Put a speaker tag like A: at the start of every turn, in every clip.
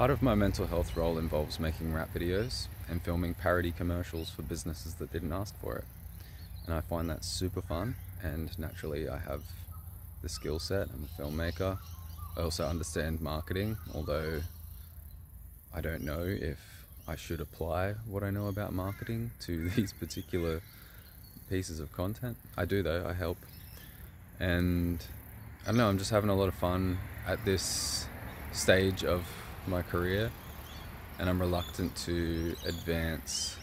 A: Part of my mental health role involves making rap videos and filming parody commercials for businesses that didn't ask for it. And I find that super fun, and naturally I have the skill set. I'm a filmmaker. I also understand marketing, although I don't know if I should apply what I know about marketing to these particular pieces of content. I do though, I help. And I don't know, I'm just having a lot of fun at this stage of my career, and I'm reluctant to advance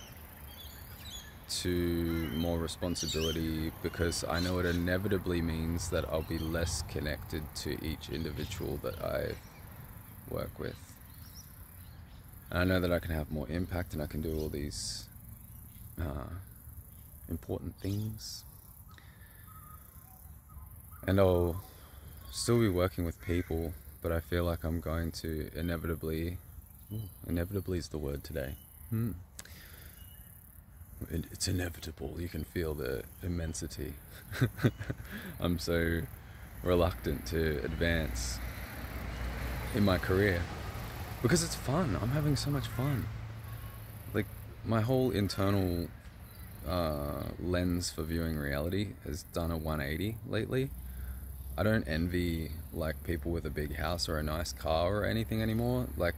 A: to more responsibility because I know it inevitably means that I'll be less connected to each individual that I work with. And I know that I can have more impact and I can do all these important things. And I'll still be working with people, but I feel like I'm going to inevitably is the word today. It's inevitable. You can feel the immensity. I'm so reluctant to advance in my career because it's fun. I'm having so much fun. Like, my whole internal lens for viewing reality has done a 180 lately. I don't envy like people with a big house or a nice car or anything anymore. Like,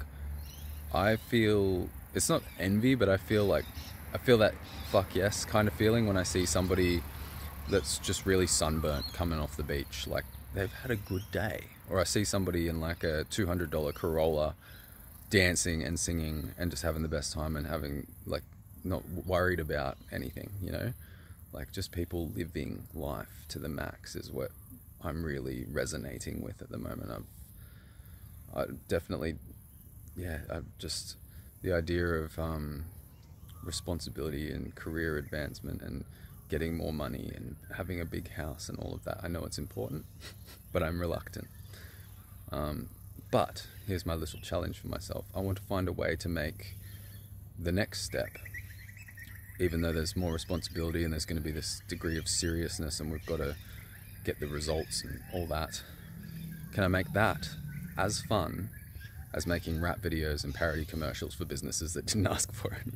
A: I feel, it's not envy, but I feel that fuck yes kind of feeling when I see somebody that's just really sunburnt coming off the beach, like they've had a good day. Or I see somebody in like a $200 Corolla dancing and singing and just having the best time and having, like, not worried about anything, you know? Like, just people living life to the max is what I'm really resonating with at the moment. I definitely, I've just, the idea of responsibility and career advancement and getting more money and having a big house and all of that, I know it's important, but I'm reluctant. But here's my little challenge for myself. I want to find a way to make the next step, even though there's more responsibility and there's going to be this degree of seriousness and we've got to get the results and all that, can I make that as fun as making rap videos and parody commercials for businesses that didn't ask for it?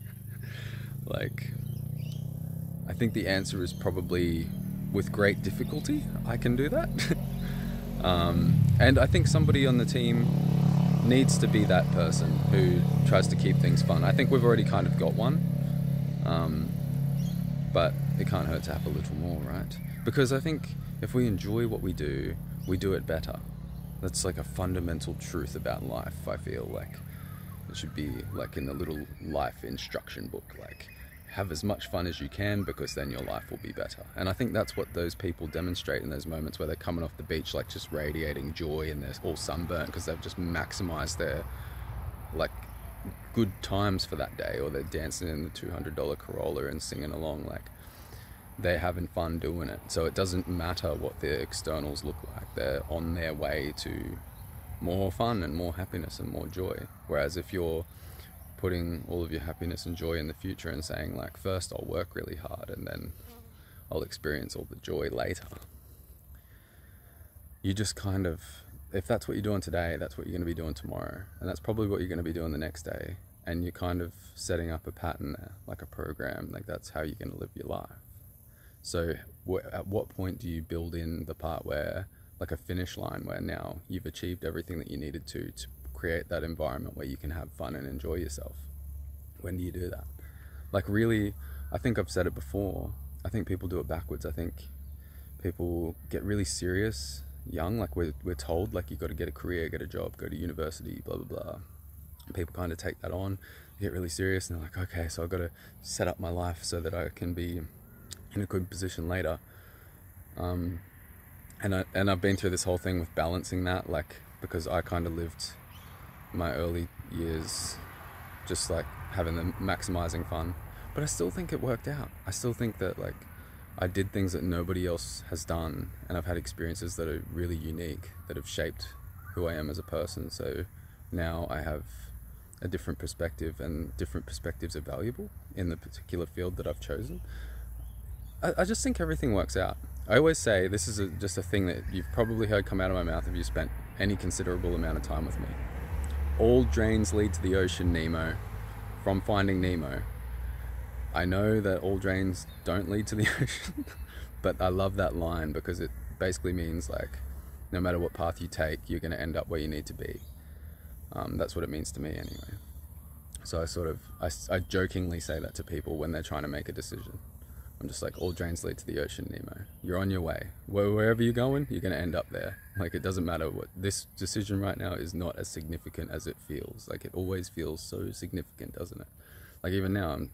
A: Like, I think the answer is probably with great difficulty I can do that. And I think somebody on the team needs to be that person who tries to keep things fun. I think we've already kind of got one, but it can't hurt to have a little more, right? Because I think if we enjoy what we do it better. That's like a fundamental truth about life. I feel like it should be like in the little life instruction book, like, have as much fun as you can because then your life will be better. And I think that's what those people demonstrate in those moments where they're coming off the beach, like just radiating joy, and they're all sunburnt because they've just maximized their like good times for that day, or they're dancing in the $200 Corolla and singing along. Like, they're having fun doing it. So it doesn't matter what their externals look like. They're on their way to more fun and more happiness and more joy. Whereas if you're putting all of your happiness and joy in the future and saying, like, first I'll work really hard and then I'll experience all the joy later, you just kind of, if that's what you're doing today, that's what you're going to be doing tomorrow, and that's probably what you're going to be doing the next day, and you're kind of setting up a pattern there, like a program. Like, that's how you're going to live your life. So at what point do you build in the part where, like a finish line, where now you've achieved everything that you needed to create that environment where you can have fun and enjoy yourself? When do you do that? Like, really, I think I've said it before, I think people do it backwards. I think people get really serious young. Like, we're told, like, you got to get a career, get a job, go to university, blah blah blah. People kind of take that on, get really serious, and they're like, okay, so I've got to set up my life so that I can be in a good position later. And I've been through this whole thing with balancing that, like, because I kind of lived my early years just like having the maximizing fun, but I still think it worked out. I still think that, like, I did things that nobody else has done, and I've had experiences that are really unique, that have shaped who I am as a person. So now I have a different perspective, and different perspectives are valuable in the particular field that I've chosen. I just think everything works out. I always say, this is just a thing that you've probably heard come out of my mouth if you spent any considerable amount of time with me. All drains lead to the ocean, Nemo. From Finding Nemo. I know that all drains don't lead to the ocean, but I love that line because it basically means like, no matter what path you take, you're going to end up where you need to be. That's what it means to me anyway. So I jokingly say that to people when they're trying to make a decision. I'm just like, all drains lead to the ocean, Nemo. You're on your way. Wherever you're going, you're going to end up there. Like, it doesn't matter what, this decision right now is not as significant as it feels. Like, it always feels so significant, doesn't it? Like, even now, I'm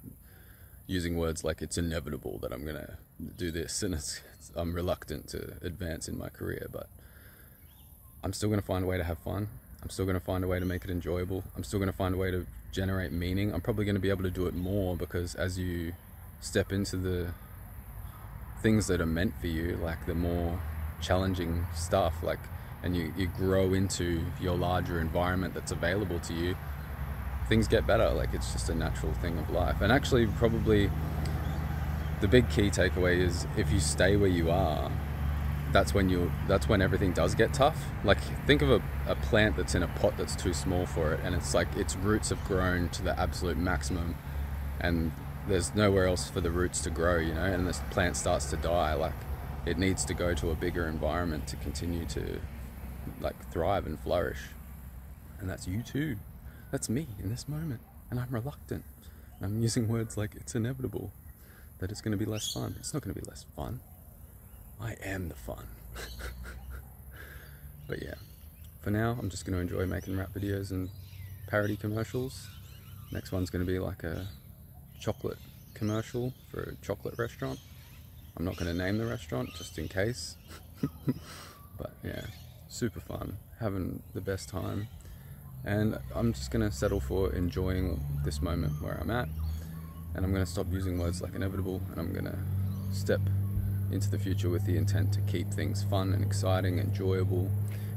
A: using words like it's inevitable that I'm going to do this, and I'm reluctant to advance in my career, but I'm still going to find a way to have fun. I'm still going to find a way to make it enjoyable. I'm still going to find a way to generate meaning. I'm probably going to be able to do it more because as you step into the things that are meant for you, like the more challenging stuff, like, and you grow into your larger environment that's available to you, things get better. Like, it's just a natural thing of life. And actually, probably the big key takeaway is if you stay where you are, that's when everything does get tough. Like, think of a plant that's in a pot that's too small for it, and it's like its roots have grown to the absolute maximum, and there's nowhere else for the roots to grow, you know, and this plant starts to die. Like, it needs to go to a bigger environment to continue to like thrive and flourish. And that's you too. That's me in this moment, and I'm reluctant. I'm using words like it's inevitable that it's going to be less fun. It's not going to be less fun. I am the fun. But yeah, for now, I'm just going to enjoy making rap videos and parody commercials. Next one's going to be like a chocolate commercial for a chocolate restaurant. I'm not going to name the restaurant just in case. But yeah, super fun, having the best time. And I'm just going to settle for enjoying this moment where I'm at. And I'm going to stop using words like inevitable, and I'm going to step into the future with the intent to keep things fun and exciting, enjoyable,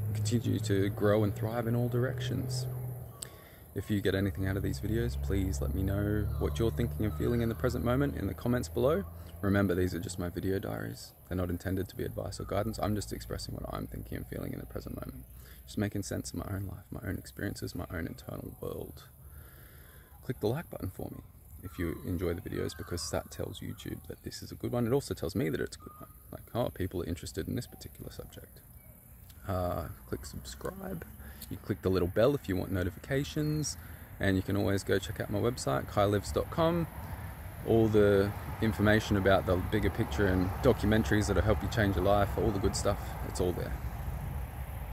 A: and continue to grow and thrive in all directions. If you get anything out of these videos, please let me know what you're thinking and feeling in the present moment in the comments below. Remember, these are just my video diaries. They're not intended to be advice or guidance. I'm just expressing what I'm thinking and feeling in the present moment. Just making sense of my own life, my own experiences, my own internal world. Click the like button for me if you enjoy the videos, because that tells YouTube that this is a good one. It also tells me that it's a good one. Like, oh, people are interested in this particular subject. Click subscribe. You click the little bell if you want notifications, and you can always go check out my website, kailives.com. All the information about the bigger picture and documentaries that'll help you change your life, all the good stuff, it's all there.